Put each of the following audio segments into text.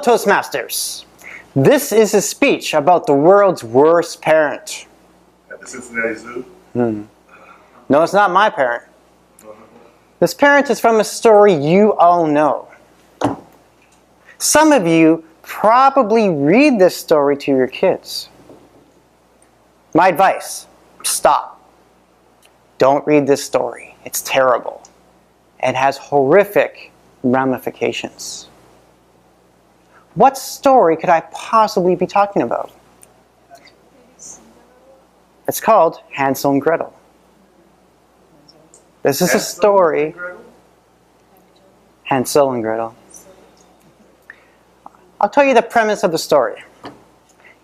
Hello, Toastmasters. This is a speech about the world's worst parent. At the Cincinnati Zoo? No, it's not my parent. This parent is from a story you all know. Some of you probably read this story to your kids. My advice, stop. Don't read this story. It's terrible. It has horrific ramifications. What story could I possibly be talking about? It's called Hansel and Gretel. This is a story. Hansel and Gretel. I'll tell you the premise of the story.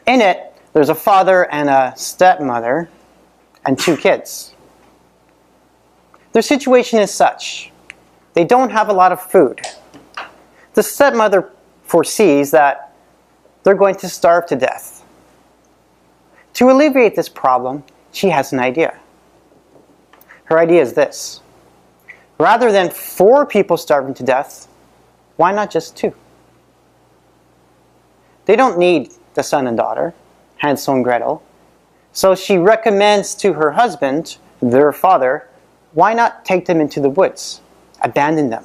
In it, there's a father and a stepmother and two kids. Their situation is such. They don't have a lot of food. The stepmother foresees that they're going to starve to death. To alleviate this problem, she has an idea. Her idea is this. Rather than 4 people starving to death, why not just 2? They don't need the son and daughter, Hansel and Gretel. So she recommends to her husband, their father, why not take them into the woods, abandon them.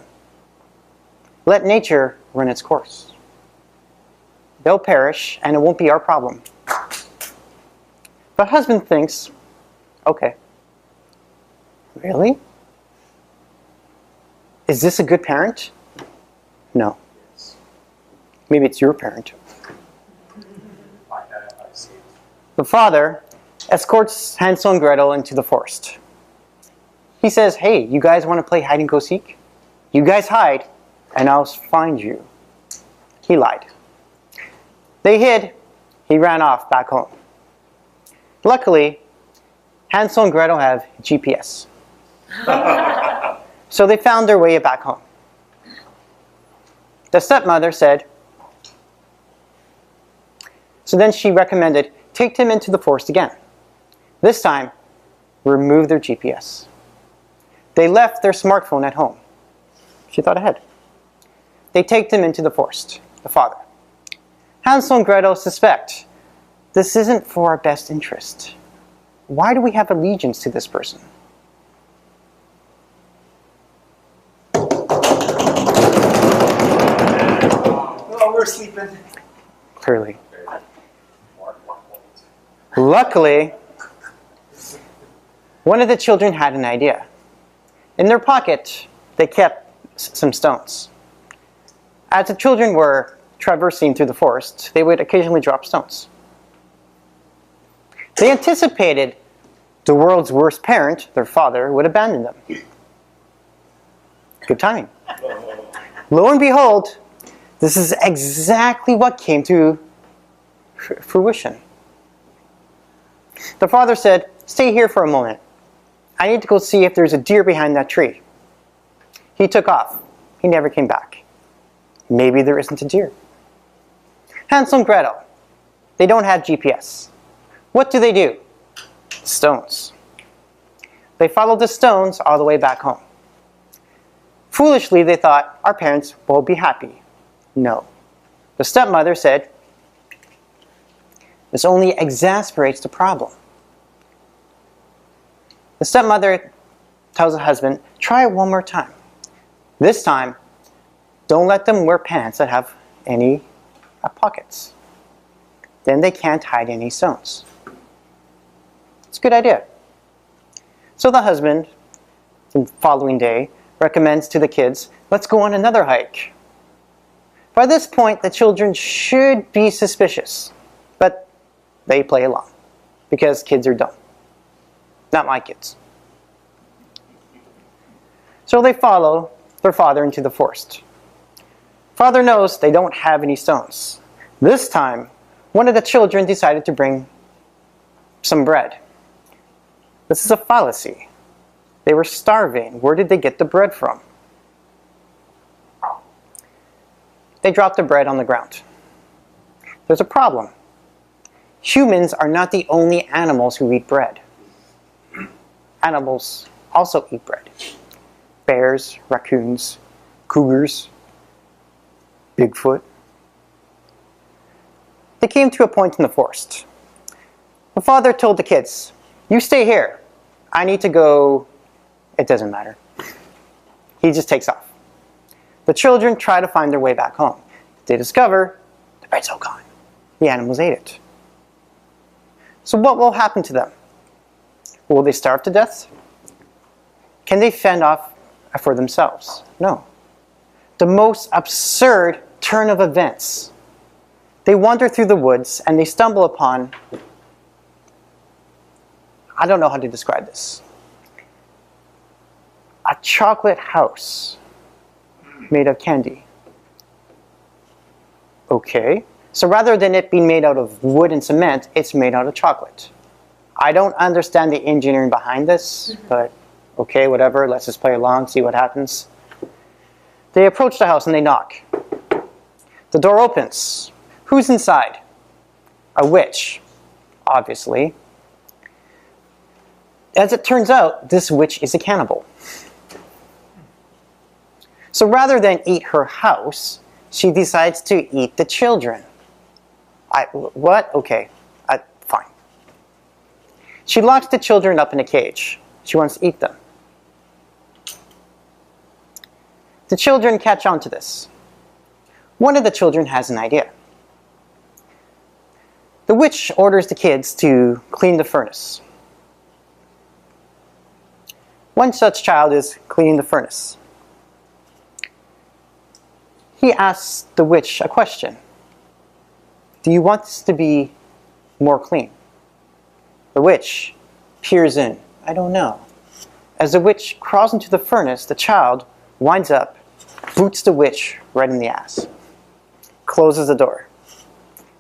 Let nature run its course. They'll perish, and it won't be our problem. But husband thinks, okay, really? Is this a good parent? No. Maybe it's your parent. The father escorts Hansel and Gretel into the forest. He says, hey, you guys want to play hide and go seek? You guys hide, and I'll find you. He lied. They hid. He ran off back home. Luckily, Hansel and Gretel have GPS. So they found their way back home. The stepmother said, so then she recommended, take them into the forest again. This time, remove their GPS. They left their smartphone at home. She thought ahead. They take them into the forest, the father. Hansel and Gretel suspect this isn't for our best interest. Why do we have allegiance to this person? Oh, we're sleeping. Clearly. Luckily, one of the children had an idea. In their pocket, they kept some stones. As the children were traversing through the forest, they would occasionally drop stones. They anticipated the world's worst parent, their father, would abandon them. Good timing. Lo and behold, this is exactly what came to fruition. The father said, stay here for a moment. I need to go see if there's a deer behind that tree. He took off. He never came back. Maybe there isn't a deer. Hansel and Gretel, they don't have GPS. What do? Stones. They followed the stones all the way back home. Foolishly, they thought, our parents will be happy. No. The stepmother said, this only exasperates the problem. The stepmother tells the husband, try it one more time. This time, don't let them wear pants that have any pockets. Then they can't hide any stones. It's a good idea. So the husband, the following day, recommends to the kids, let's go on another hike. By this point, the children should be suspicious, but they play along because kids are dumb. Not my kids. So they follow their father into the forest. Father knows they don't have any stones. This time, one of the children decided to bring some bread. This is a fallacy. They were starving. Where did they get the bread from? They dropped the bread on the ground. There's a problem. Humans are not the only animals who eat bread. Animals also eat bread. Bears, raccoons, cougars, Bigfoot. They came to a point in the forest. The father told the kids, "You stay here. I need to go." It doesn't matter. He just takes off. The children try to find their way back home. They discover the bread's all gone. The animals ate it. So what will happen to them? Will they starve to death? Can they fend off for themselves? No. The most absurd turn of events. They wander through the woods and they stumble upon, I don't know how to describe this, a chocolate house made of candy. Okay, so rather than it being made out of wood and cement, it's made out of chocolate. I don't understand the engineering behind this, but okay, whatever, let's just play along, see what happens. They approach the house and they knock. The door opens. Who's inside? A witch, obviously. As it turns out, this witch is a cannibal. So rather than eat her house, she decides to eat the children. What? Okay, fine. She locks the children up in a cage. She wants to eat them. The children catch on to this. One of the children has an idea. The witch orders the kids to clean the furnace. One such child is cleaning the furnace. He asks the witch a question. Do you want this to be more clean? The witch peers in. I don't know. As the witch crawls into the furnace, the child winds up, boots the witch right in the ass, closes the door,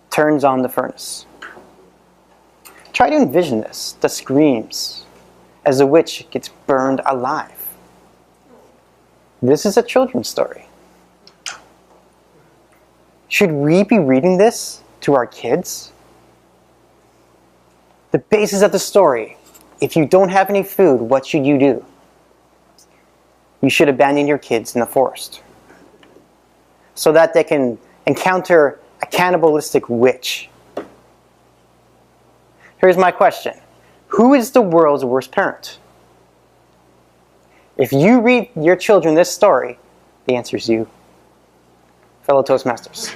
turns on the furnace. Try to envision this, the screams, as the witch gets burned alive. This is a children's story. Should we be reading this to our kids? The basis of the story. If you don't have any food, what should you do? You should abandon your kids in the forest so that they can encounter a cannibalistic witch. Here's my question. Who is the world's worst parent? If you read your children this story, the answer is you. Fellow Toastmasters.